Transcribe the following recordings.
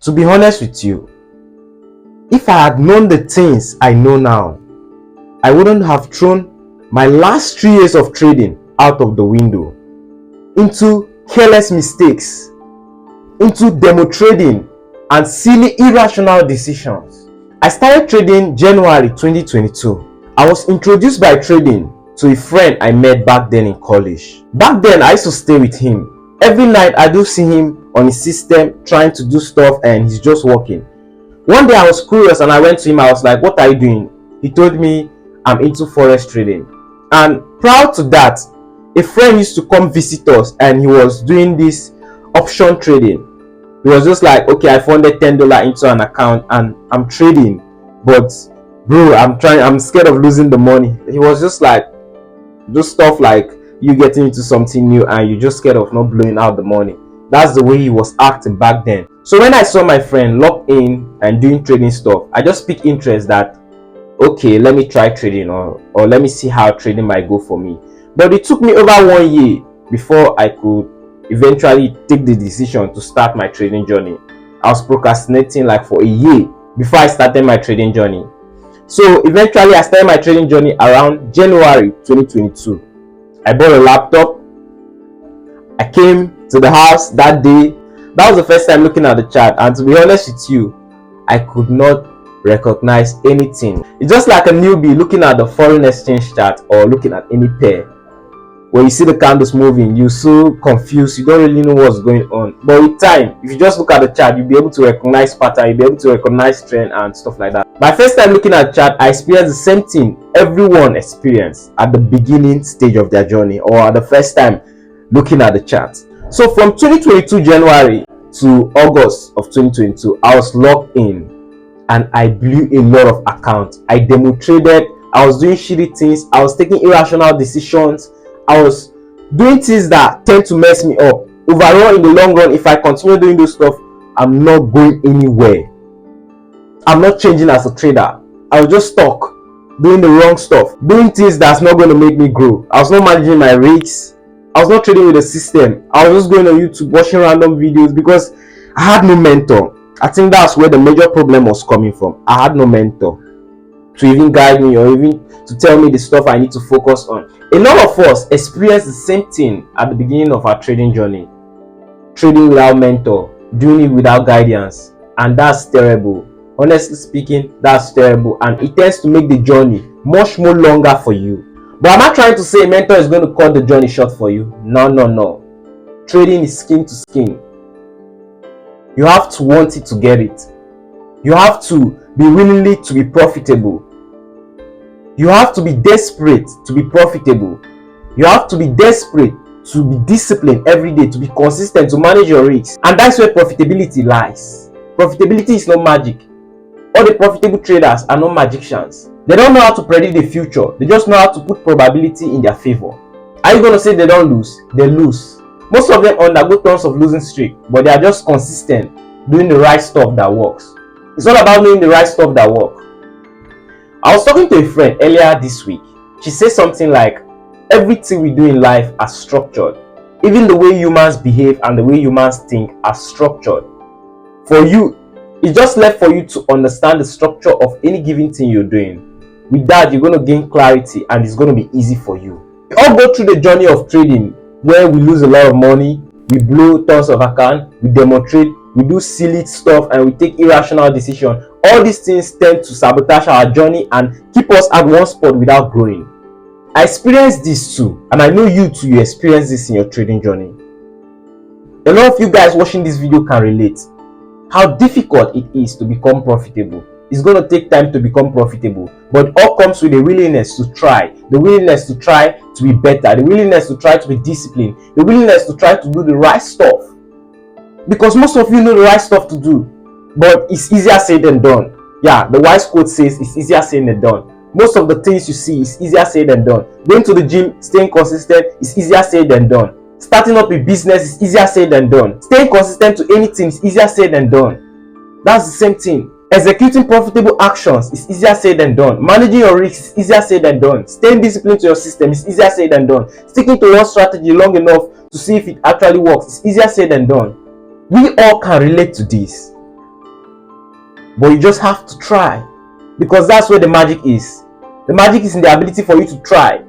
To be honest with you, if I had known the things I know now, I wouldn't have thrown my last 3 years of trading out of the window into careless mistakes, into demo trading and silly irrational decisions. I started trading January 2022. I was introduced by trading to a friend I met back then in college. Back then I used to stay with him. Every night I do see him on his system trying to do stuff and he's just working. One day I was curious and I went to him. I was like, what are you doing? He told me, I'm into Forex trading. And prior to that, a friend used to come visit us and he was doing this option trading. He was just like, okay, I funded $10 into an account and I'm trading, but bro, I'm scared of losing the money. He was just like, just stuff like you getting into something new and you're just scared of not blowing out the money. That's the way he was acting back then. So when I saw my friend locked in and doing trading stuff, I just picked interest that, okay, let me try trading or let me see how trading might go for me. But it took me over 1 year before I could eventually take the decision to start my trading journey. I was procrastinating like for a year before I started my trading journey. So eventually I started my trading journey around January 2022. I bought a laptop. I came to the house that day. That was the first time looking at the chart, and to be honest with you, I could not recognize anything. It's just like a newbie looking at the foreign exchange chart or looking at any pair. When you see the candles moving, you're so confused, you don't really know what's going on. But with time, if you just look at the chart, you'll be able to recognize pattern, you'll be able to recognize trend and stuff like that. My first time looking at the chart, I experienced the same thing everyone experienced at the beginning stage of their journey or at the first time looking at the chart. So from 2022 January to August of 2022, I was locked in and I blew a lot of accounts. I demo traded, I was doing shitty things, I was taking irrational decisions, I was doing things that tend to mess me up. Overall, in the long run, if I continue doing those stuff, I'm not going anywhere. I'm not changing as a trader. I was just stuck doing the wrong stuff, doing things that's not going to make me grow. I was not managing my risks. I was not trading with the system. I was just going on YouTube watching random videos because I had no mentor. I think that's where the major problem was coming from. I had no mentor to even guide me or even to tell me the stuff I need to focus on. A lot of us experience the same thing at the beginning of our trading journey. Trading without mentor, doing it without guidance, and that's terrible. Honestly speaking, that's terrible, and it tends to make the journey much more longer for you. But I'm not trying to say a mentor is going to cut the journey short for you. No. Trading is skin to skin. You have to want it to get it. You have to be willing to be profitable. You have to be desperate to be profitable. You have to be desperate to be disciplined every day, to be consistent, to manage your risks. And that's where profitability lies. Profitability is not magic. All the profitable traders are not magicians. They don't know how to predict the future. They just know how to put probability in their favor. Are you going to say they don't lose? They lose. Most of them undergo tons of losing streak, but they are just consistent, doing the right stuff that works. It's all about doing the right stuff that works. I was talking to a friend earlier this week. She said something like, everything we do in life are structured. Even the way humans behave and the way humans think are structured. For you, it's just left for you to understand the structure of any given thing you're doing. With that, you're going to gain clarity and it's going to be easy for you. We all go through the journey of trading where we lose a lot of money, we blow tons of accounts, we demo trade, we do silly stuff and we take irrational decisions. All these things tend to sabotage our journey and keep us at one spot without growing. I experienced this too, and I know you too, you experience this in your trading journey. A lot of you guys watching this video can relate. How difficult it is to become profitable. It's going to take time to become profitable, but it all comes with a willingness to try, the willingness to try to be better, the willingness to try to be disciplined, the willingness to try to do the right stuff. Because most of you know the right stuff to do, but it's easier said than done. Yeah, the wise quote says it's easier said than done. Most of the things you see is easier said than done. Going to the gym, staying consistent is easier said than done. Starting up a business is easier said than done. Staying consistent to anything is easier said than done. That's the same thing. Executing profitable actions is easier said than done. Managing your risks is easier said than done. Staying disciplined to your system is easier said than done. Sticking to one strategy long enough to see if it actually works is easier said than done. We all can relate to this. but you just have to try, because that's where the magic is. The magic is in the ability for you to try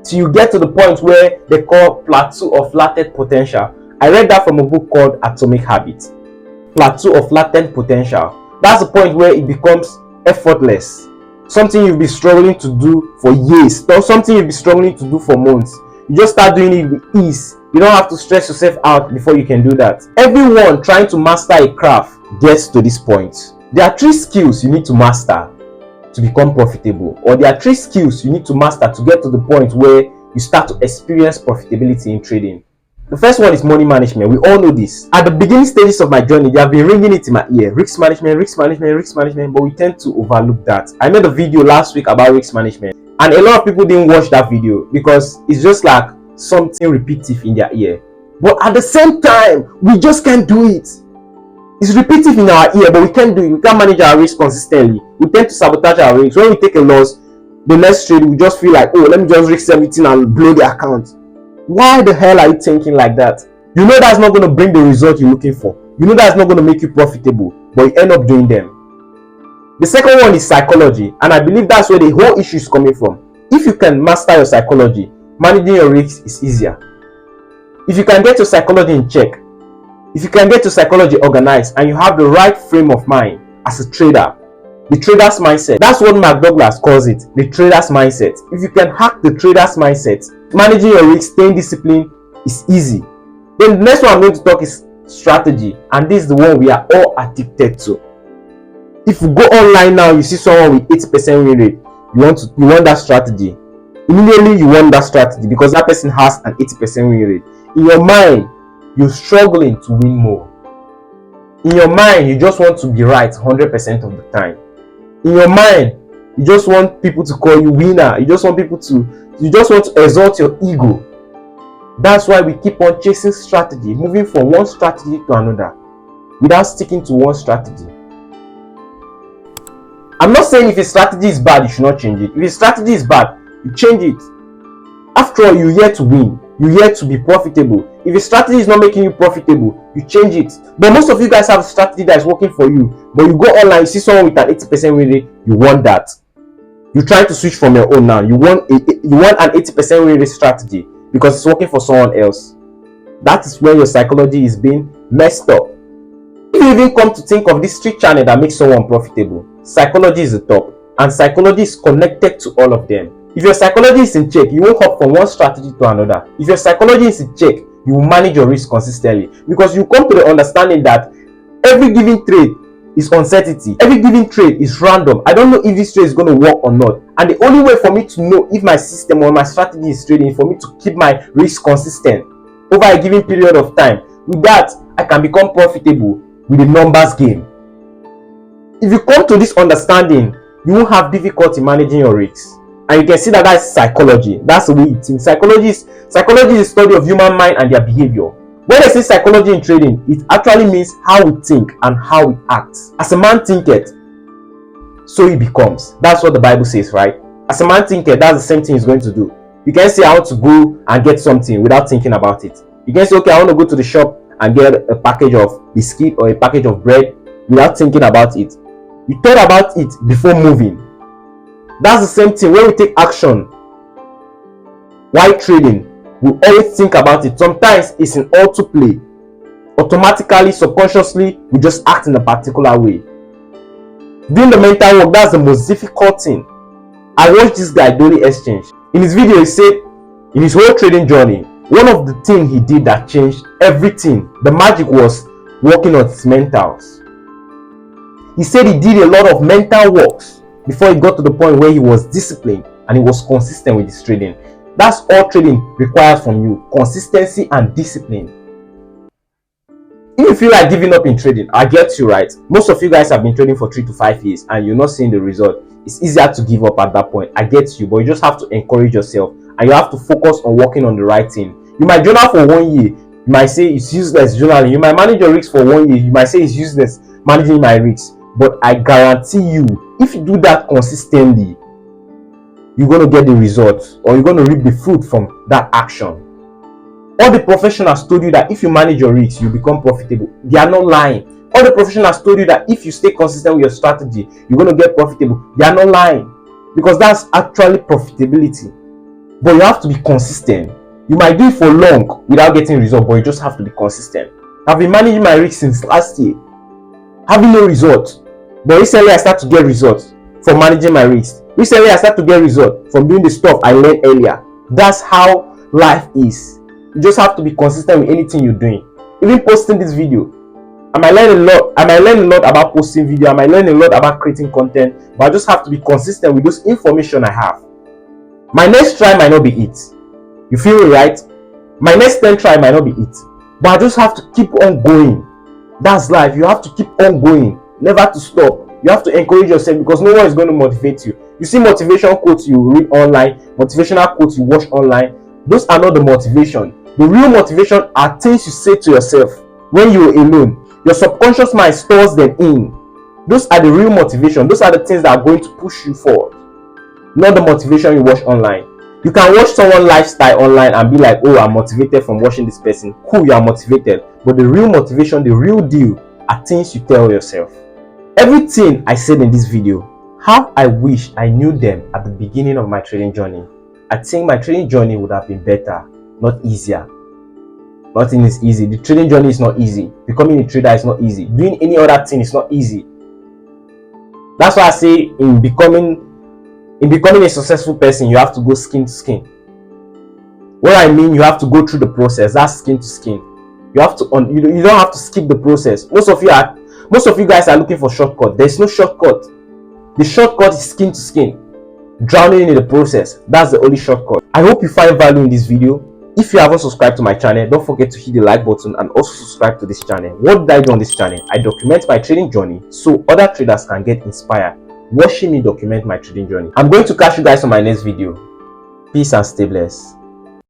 till you get to the point where they call plateau of latent potential. I read that from a book called Atomic Habits. Plateau of latent potential. That's the point where it becomes effortless. Something you've been struggling to do for years, or something you've been struggling to do for months. You just start doing it with ease. You don't have to stress yourself out before you can do that. Everyone trying to master a craft gets to this point. There are 3 skills you need to master to become profitable, or there are 3 skills you need to master to get to the point where you start to experience profitability in trading. The first one is money management. We all know this. At the beginning stages of my journey, they have been ringing it in my ear. Risk management, risk management, risk management, but we tend to overlook that. I made a video last week about risk management, and a lot of people didn't watch that video because it's just like something repetitive in their ear. But at the same time, we just can't do it. It's repetitive in our ear, but we can't do it. We can't manage our risk consistently. We tend to sabotage our risk. When we take a loss, the next trade, we just feel like, oh, let me just risk everything and blow the account. Why the hell are you thinking like that? You know that's not going to bring the result you're looking for. You know that's not going to make you profitable, but you end up doing them. The second one is psychology, and I believe that's where the whole issue is coming from. If you can master your psychology, managing your risks is easier. If you can get your psychology in check, if you can get your psychology organized, and you have the right frame of mind as a trader, the trader's mindset. That's what Mark Douglas calls it, the trader's mindset. If you can hack the trader's mindset, managing your risk, staying disciplined is easy. Then the next one I'm going to talk is strategy, and this is the one we are all addicted to. If you go online now, you see someone with 80% win rate, you want that strategy. Immediately you want that strategy because that person has an 80% win rate. In your mind, you're struggling to win more. In your mind, you just want to be right 100% of the time. In your mind, you just want people to call you winner. You just want to exalt your ego. That's why we keep on chasing strategy, moving from one strategy to another without sticking to one strategy. I'm not saying if a strategy is bad, you should not change it. If a strategy is bad, you change it. After all, you're here to win. You're here to be profitable. If a strategy is not making you profitable, you change it. But most of you guys have a strategy that is working for you, but you go online, you see someone with an 80% win rate, you want that. You're trying to switch from your own now. You want an 80% win rate strategy because it's working for someone else. That is where your psychology is being messed up. If you even come to think of this street channel that makes someone profitable, psychology is the top, and psychology is connected to all of them. If your psychology is in check, you won't hop from one strategy to another. If your psychology is in check, you will manage your risk consistently because you come to the understanding that every given trade is uncertainty. Every given trade is random. I don't know if this trade is going to work or not. And the only way for me to know if my system or my strategy is trading is for me to keep my risk consistent over a given period of time. With that, I can become profitable with a numbers game. If you come to this understanding, you won't have difficulty managing your risks. And you can see that that's psychology. That's the way you think. Psychology is the study of human mind and their behavior. When I say psychology in trading, it actually means how we think and how we act. As a man thinketh, so he becomes. That's what the Bible says, right? As a man thinketh, that's the same thing he's going to do. You can say, I want to go and get something without thinking about it. You can say, okay, I want to go to the shop and get a package of biscuit or a package of bread without thinking about it. You thought about it before moving. That's the same thing when we take action while trading. We always think about it. Sometimes it's in autoplay. Automatically, subconsciously, we just act in a particular way. Doing the mental work, that's the most difficult thing. I watched this guy, Dolly Exchange. In his video, he said, in his whole trading journey, one of the things he did that changed everything, the magic was working on his mentals. He said he did a lot of mental works before he got to the point where he was disciplined and he was consistent with his trading. That's all trading requires from you, consistency and discipline. If you feel like giving up in trading, I get you, right? Most of you guys have been trading for 3 to 5 years and you're not seeing the result. It's easier to give up at that point. I get you, but you just have to encourage yourself and you have to focus on working on the right thing. You might journal for 1 year. You might say it's useless journaling. You might manage your risks for 1 year. You might say it's useless managing my risks. But I guarantee you, if you do that consistently, you're going to get the results or you're going to reap the fruit from that action. All the professionals told you that if you manage your risks, you become profitable. They are not lying. All the professionals told you that if you stay consistent with your strategy, you're going to get profitable. They are not lying, because that's actually profitability. But you have to be consistent. You might do it for long without getting results, but you just have to be consistent. I've been managing my risk since last year, having no results. But recently I start to get results from managing my risk. Recently I start to get results from doing the stuff I learned earlier. That's how life is. You just have to be consistent with anything you're doing. Even posting this video, I might learn a lot about posting video. I might learn a lot about creating content, but I just have to be consistent with those information I have. My next try might not be it. You feel me, right? My next 10 try might not be it, but I just have to keep on going. That's life. You have to keep on going, never to stop. You have to encourage yourself, because no one is going to motivate you. You see motivation quotes you read online, motivational quotes you watch online. Those are not the motivation. The real motivation are things you say to yourself when you're alone. Your subconscious mind stores them in. Those are the real motivation. Those are the things that are going to push you forward, not the motivation you watch online. You can watch someone's lifestyle online and be like, oh, I'm motivated from watching this person. Cool, you are motivated. But the real motivation, the real deal, are things you tell yourself. Everything I said in this video, how I wish I knew them at the beginning of my trading journey. I think my trading journey would have been better, not easier. Nothing is easy. The trading journey is not easy. Becoming a trader is not easy. Doing any other thing is not easy. That's why I say in becoming a successful person, you have to go skin to skin. What I mean, you have to go through the process. That's skin to skin. You have to you don't have to skip the process. Most of you guys are looking for shortcut. There's no shortcut. The shortcut is skin to skin. Drowning in the process. That's the only shortcut. I hope you find value in this video. If you haven't subscribed to my channel, don't forget to hit the like button and also subscribe to this channel. What did I do on this channel? I document my trading journey so other traders can get inspired watching me document my trading journey. I'm going to catch you guys on my next video. Peace and stay blessed.